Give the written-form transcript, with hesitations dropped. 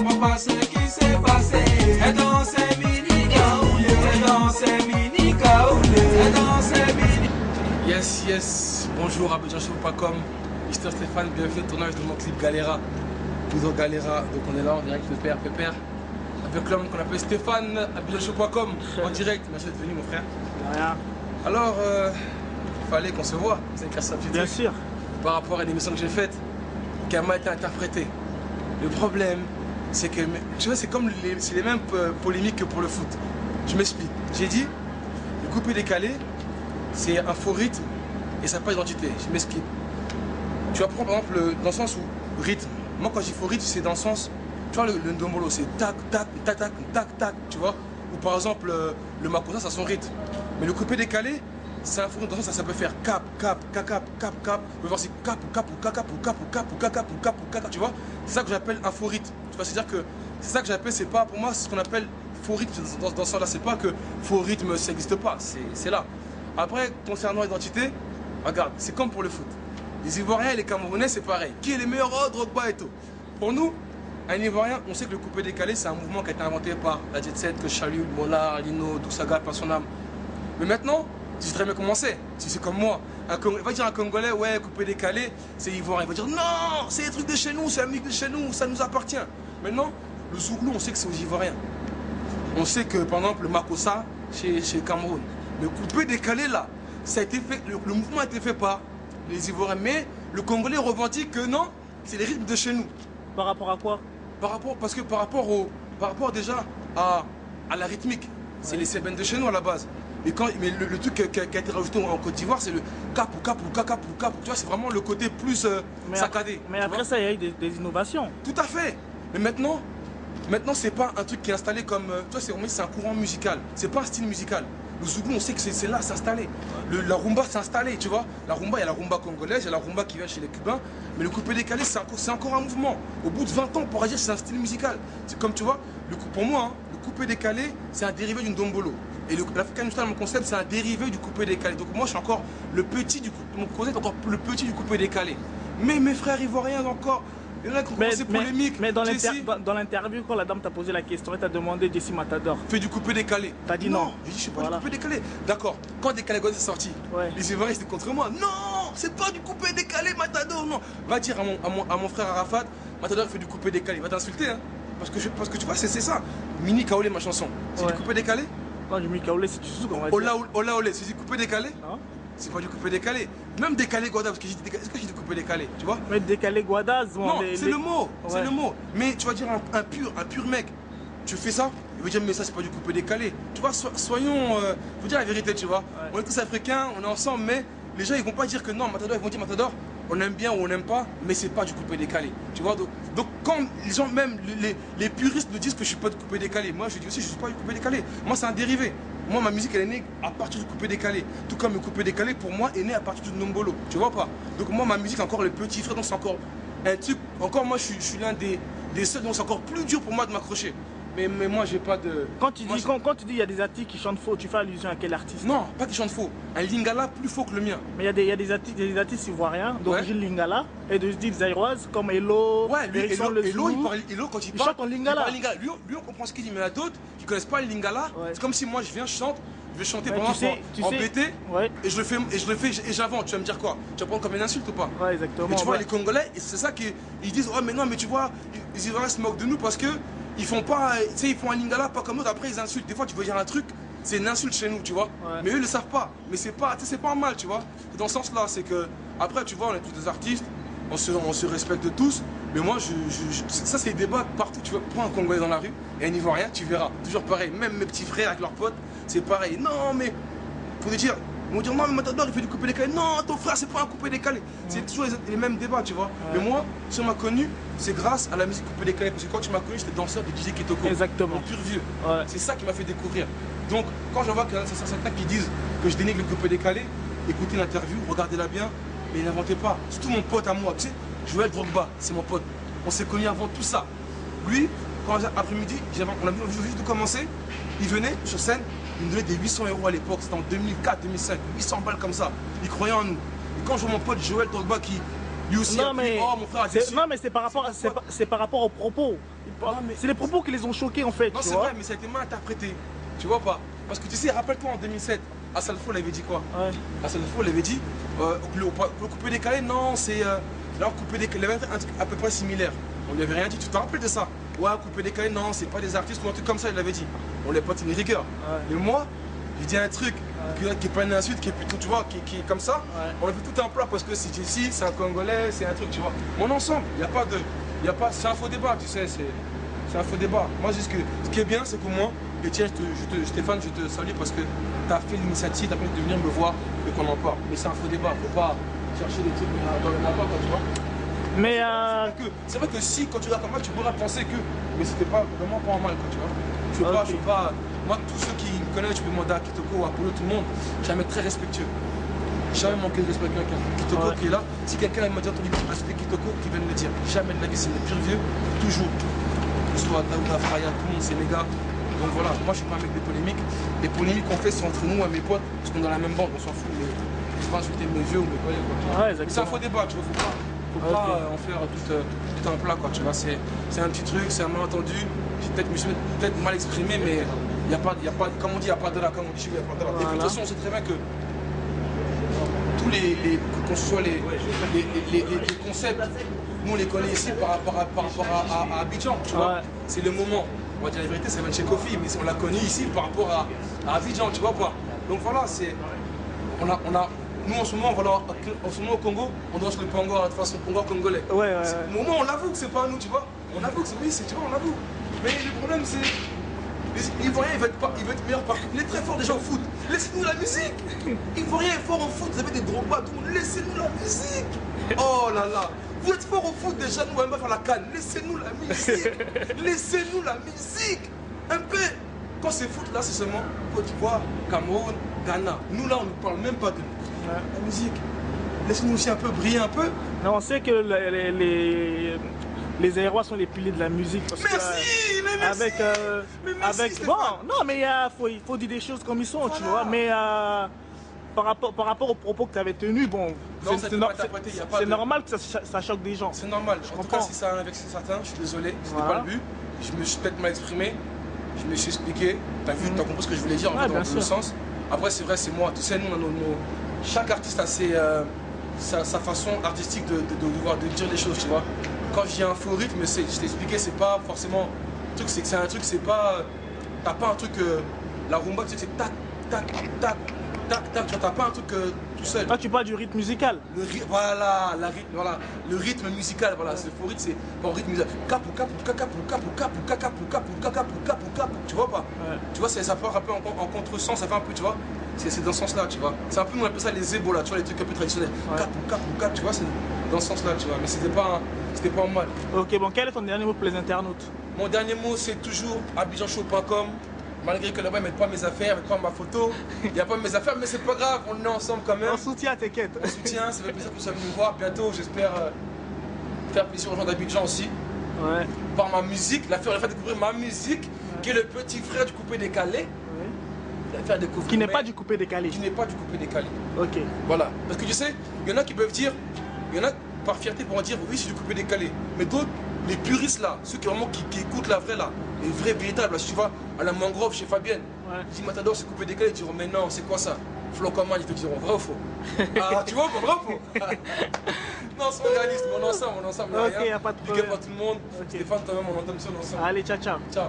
comprends pas ce qui s'est passé. Et dans ces mini kaoulé, et dans ces mini kaoulé, et dans ces mini. Yes, yes, bonjour abidjanshow.com, Mr Stéphane, bienvenue au tournage de mon clip Galera. Toujours Galera, donc on est là en direct de Pépère, avec l'homme qu'on appelle Stéphane, abidjanshow.com, en direct. Merci d'être venu mon frère. Rien. Alors, il fallait qu'on se voit, c'est une casse à Bien sûr. Par rapport à l'émission que j'ai faite, qui a mal été interprétée. Le problème, c'est que, tu vois, c'est comme les mêmes polémiques que pour le foot. Je m'explique. J'ai dit, le coupé décalé, c'est un faux rythme et ça n'a pas d'identité. Je m'explique. Tu vas prendre par exemple dans le sens où rythme. Moi quand je dis faux rythme, c'est dans le sens, tu vois le ndombolo, c'est tac, tac, tac, tac, tac, tac, tu vois. Ou par exemple le makossa, ça a son rythme. Mais le coupé décalé, c'est un faux rythme, dans le sens ça peut faire cap, cap, cap, cap, cap, cap. On peut voir c'est cap, ou cap, ou cap, ou cap, ou cap, ou cap, ou cap, ou cap, tu vois. C'est ça que j'appelle un faux rythme. Tu vois, c'est-à-dire que c'est ça que j'appelle, c'est pas pour moi ce qu'on appelle faux rythme dans ce sens-là. C'est pas que faux rythme, ça n'existe pas, c'est là. Après, concernant l'identité, regarde, c'est comme pour le foot. Les Ivoiriens et les Camerounais, c'est pareil. Qui est les meilleurs? Oh, Drogba et tout. Pour nous, un Ivoirien, on sait que le coupé décalé, c'est un mouvement qui a été inventé par la Jet Set, que Chalut, Mola, Lino, Doussaga, par son âme. Mais maintenant, tu sais très bien comment c'est. Si c'est comme moi, il va dire un Congolais, ouais, coupé décalé, c'est Ivoirien. Il va dire, non, c'est des trucs de chez nous, c'est un musique de chez nous, ça nous appartient. Maintenant, le Zouglou, on sait que c'est aux Ivoiriens. On sait que, par exemple, le Makossa, chez Cameroun. Le coupé décalé là, ça a été fait, le mouvement a été fait par les Ivoiriens, mais le Congolais revendique que non, c'est les rythmes de chez nous. Par rapport à quoi? Parce que par rapport déjà à la rythmique, c'est les sébènes de chez nous à la base. Mais le truc qui a été rajouté en Côte d'Ivoire, c'est le capou, capou, capou, capou. Tu vois, c'est vraiment le côté plus saccadé. Mais après ça, il y a eu des innovations. Tout à fait. Mais maintenant c'est pas un truc qui est installé comme, tu vois, c'est un courant musical. C'est pas un style musical. Le Zouglou, on sait que c'est là, c'est installé. La rumba, c'est installé, tu vois. La rumba, il y a la rumba congolaise, il y a la rumba qui vient chez les Cubains. Mais le coupé décalé, c'est encore un mouvement. Au bout de 20 ans, on pourra dire que c'est un style musical. C'est comme, tu vois, pour moi, hein, le coupé décalé, c'est un dérivé d'une dombolo. Et l'African Style, mon concept, c'est un dérivé du coupé décalé. Donc moi, je suis encore le petit du coupé. Mon concept est encore le petit du coupé décalé. Mais mes frères ivoiriens encore. Il y en a qui ont commencé polémique. Mais dans l'interview, quand la dame t'a posé la question, elle t'a demandé Jessie Matador. Fais du coupé décalé. T'as dit non. J'ai dit, je suis pas du coupé décalé. D'accord. Quand Décalé God est sorti, les Ivoiriens étaient contre moi. Non, c'est pas du coupé décalé, Matador. Non. Va dire à mon frère Arafat, Matador il fait du coupé décalé. Il va t'insulter, hein. Parce que tu vois, c'est ça. Mini Kaolé, ma chanson. C'est du coupé décalé? Non, du Mini Kaolé, c'est du zouk, on va dire. Ola Olé, c'est du coupé décalé? Non. C'est pas du coupé décalé. Même décalé Guada, parce que est-ce que j'ai du coupé décalé, tu vois? Mais décalé Guadaz, non, c'est le mot, c'est le mot. Mais tu vas dire un pur mec, tu fais ça, il veut dire mais ça c'est pas du coupé décalé. Tu vois, soyons, faut dire la vérité, tu vois. On est tous africains, on est ensemble, mais les gens ils vont pas dire que non, Matador, ils vont dire Matador, on aime bien ou on n'aime pas, mais c'est pas du coupé décalé. Tu vois, donc quand les gens, même les puristes me disent que je suis pas du coupé décalé, moi je dis aussi je suis pas du coupé décalé. Moi c'est un dérivé. Moi ma musique elle est née à partir du coupé décalé. Tout comme le coupé décalé pour moi est né à partir du ndombolo. Tu vois pas? Donc moi ma musique c'est encore le petit frère, donc c'est encore un truc. Encore moi je suis l'un des seuls, donc c'est encore plus dur pour moi de m'accrocher. Mais moi j'ai pas de. Quand tu dis il y a des artistes qui chantent faux, tu fais allusion à quel artiste? Non, pas qui chantent faux. Un lingala plus faux que le mien. Mais il y a des artistes ivoiriens d'origine lingala et de style zaïroise comme Elo. Ouais, lui, Elo, quand il parle, chante en lingala. Lui, on comprend ce qu'il dit, mais il y en a d'autres qui connaissent pas le lingala. C'est comme si moi je viens, je vais chanter par exemple en BT et je le fais et j'invente. Tu vas me dire quoi? Tu vas prendre comme une insulte ou pas? Ouais, exactement. Mais tu vois, les Congolais, c'est ça qu'ils disent, oh mais non, mais tu vois, les Ivoiriens se moquent de nous parce que ils font pas, tu sais, ils font un lingala pas comme nous, après ils insultent. Des fois, tu veux dire un truc, c'est une insulte chez nous, tu vois. Mais eux, ils le savent pas. Mais c'est pas mal, tu vois. Dans ce sens-là, c'est que, après, tu vois, on est tous des artistes, on se respecte tous. Mais moi, ça, c'est des débats partout. Tu vois, prends un Congolais dans la rue et un Ivoirien, tu verras. Toujours pareil. Même mes petits frères avec leurs potes, c'est pareil. Non, mais, faut te dire, ils vont dire, non, mais Matador, il fait du coupé décalé. Non, ton frère, c'est pas un coupé décalé. C'est toujours les mêmes débats, tu vois. Mais moi, si on m'a connu, c'est grâce à la musique coupé décalé. Parce que quand tu m'as connu, j'étais danseur de DJ Kitoko. Exactement. Mon pur vieux. C'est ça qui m'a fait découvrir. Donc, quand je vois qu'il y a certains qui disent que je dénigre le coupé décalé, écoutez l'interview, regardez-la bien, mais n'inventez pas. Surtout mon pote à moi, tu sais, Joël Drogba, c'est mon pote. On s'est connus avant tout ça. Lui, quand après-midi, on a juste de commencer, il venait sur scène, il me donnait des 800 € à l'époque, c'était en 2004, 2005, 800 balles comme ça. Il croyait en nous. Et quand je vois mon pote Joël Drogba qui Lui aussi, Non, mais oh, mon frère a déçu. non, mais c'est par rapport, c'est par rapport aux propos. mais- C'est les propos qui les ont choqués en fait. Non, tu c'est vois. vrai, mais ça a été mal interprété. Tu vois pas? Parce que tu sais, rappelle-toi en 2007, Assalfo l'avait dit quoi? Ouais. Assalfo l'avait dit, le coupé décalé, non, c'est. Là, coupé décalé, il avait un truc à peu près similaire. On lui avait rien dit, tu te rappelles de ça? Ouais, coupé décalé, non, c'est pas des artistes ou un truc comme ça, il l'avait dit. On lui a pas tenu rigueur. Ouais. Et moi, j'ai dit un truc qui est pas une insulte, qui est plutôt, tu vois, qui est comme ça. Ouais. On a fait tout un plat parce que c'est Jessie, c'est un Congolais, c'est un truc, tu vois. Mon ensemble, il n'y a pas de. Y a pas, c'est un faux débat, tu sais, c'est un faux débat. Moi, juste que ce qui est bien, c'est qu'au moins, et tiens, Stéphane, je te salue parce que tu as fait l'initiative, tu as permis de venir me voir et qu'on en parle. Mais c'est un faux débat, faut pas chercher des trucs dans le n'importe quoi, tu vois. Mais C'est vrai que si, quand tu regardes comme moi, tu pourrais penser que. Mais c'était pas vraiment pas en mal, quoi, tu vois. Je veux pas. Moi, tous ceux qui me connaissent, tu peux demander à Kitoko, à Apollo, tout le monde. Je suis un mec très respectueux. Jamais manqué de respect à quelqu'un. Kitoko qui est là. Si quelqu'un m'a dit entendu respect Kitoko, qui vient de me dire. Jamais de la vie, c'est le pire vieux. Toujours. Que ce soit Daouda, Fraya, tout le monde, c'est mes gars. Donc voilà, moi je suis pas un mec des polémiques. Les polémiques qu'on fait, c'est entre nous et mes potes, parce qu'on est dans la même bande, on s'en fout. Mais je pense que c'était mes vieux ou mes collègues, quoi. ouais, C'est un faux débat, tu vois, faut pas en faire tout un plat, quoi, tu vois. C'est un petit truc, c'est un malentendu. Je me suis peut-être mal exprimé, mais il n'y a pas, comme on dit, il n'y a pas de là, comme on dit, il n'y a pas de là. Et puis, de toute façon, on sait très bien que tous qu'on soit les concepts, nous on les connaît ici par rapport à Abidjan, tu vois. Ouais. C'est le moment. On va dire la vérité, c'est même chez Kofi, mais on l'a connu ici par rapport à Abidjan, tu vois pas. Donc voilà, c'est. Nous en ce moment, voilà, en ce moment au Congo, on danse le pango de façon pango congolais. Ouais. Au moment, on l'avoue que c'est pas nous, tu vois. On avoue que c'est oui, tu vois, on l'avoue. Mais le problème, c'est. Les Ivoiriens, il veut être meilleur par. Il est très fort déjà au foot. Laissez-nous la musique. Ivoirien est fort au foot, vous avez des Drogba, tout. Laissez-nous la musique. Oh là là. Vous êtes fort au foot déjà, nous, on va faire la canne. Laissez-nous la musique. Laissez-nous la musique. Un peu. Quand c'est foot, là, c'est seulement Côte d'Ivoire, Cameroun, Ghana. Nous, là, on ne parle même pas de la musique. Laissez-nous aussi un peu briller un peu. Non, on sait que les Aérois sont les piliers de la musique. Parce Merci, mais merci. Avec Stéphane. bon, non, mais il faut dire des choses comme ils sont, tu vois. Mais par rapport aux propos que tu avais tenus, bon, Non, ça peut pas interpréter, y a pas c'est de- normal que ça choque des gens. C'est normal. En tout cas, comprends. si ça a avec certains, je suis désolé, c'était Voilà. pas le but. Je me suis peut-être mal exprimé, je me suis expliqué. T'as vu, t'as compris ce que je voulais dire en Ouais, fait, bien dans le sûr. sens. Après, c'est vrai, c'est moi. Tu sais, nous, on a chaque artiste a sa façon artistique de dire les choses, tu vois. Quand je dis un faux rythme, je t'ai expliqué, c'est pas forcément. Le truc, c'est que c'est un truc, c'est pas. T'as pas un truc. La rumba, tu sais, c'est tac, tac, tac, tac, tac. Tu vois, t'as pas un truc tout seul. Là, tu parles du rythme musical. Voilà, le rythme musical, voilà, c'est faux rythme, c'est bon rythme musical. Capou, capou, capou, capou, capou, capou, capou, capou, capou, capou, tu vois pas? Ouais. Tu vois, ça part un peu en contresens, ça fait un peu, tu vois, c'est dans ce sens-là, tu vois. C'est un peu, on appelle ça les ébos là, tu vois, les trucs un peu traditionnels. Ouais. Capou, capou, capou, tu vois, c'est dans ce sens-là, tu vois, mais c'était pas en mal. Ok, bon, quel est ton dernier mot pour les internautes? Mon dernier mot, c'est toujours abidjanshow.com. Malgré que là-bas, ils mettent pas mes affaires, ils mettent pas ma photo, il n'y a pas mes affaires, mais c'est pas grave, on est ensemble quand même. On soutient, t'inquiète. On soutient, ça fait plaisir que vous soyez venus me voir. Bientôt, j'espère faire plaisir aux gens d'Abidjan aussi. Ouais. Par ma musique, la faire découvrir ma musique, qui est le petit frère du coupé décalé. Ouais. La faire découvrir. Qui n'est pas du coupé décalé. Qui n'est pas du coupé décalé. Ok. Voilà. Parce que tu sais, il y en a qui peuvent dire, il y en a par fierté pourront dire oui, c'est du coupé décalé. Mais d'autres, les puristes là, ceux qui vraiment qui écoutent la vraie là, les vrais véritables, là, si tu vas à la mangrove chez Fabienne, Ouais. dis Matador c'est coupé décalé, ils diront mais non, c'est quoi ça? Flocoman, ils te diront vrai ou faux? Ah, tu vois, vrai ou faux? Non, c'est réaliste, mon ensemble, Ok, rien. y a pas de Big up problème. à tout le monde. Ok. Stéphane, toi-même, on entend sur l'ensemble. Allez, ciao, ciao. Ciao.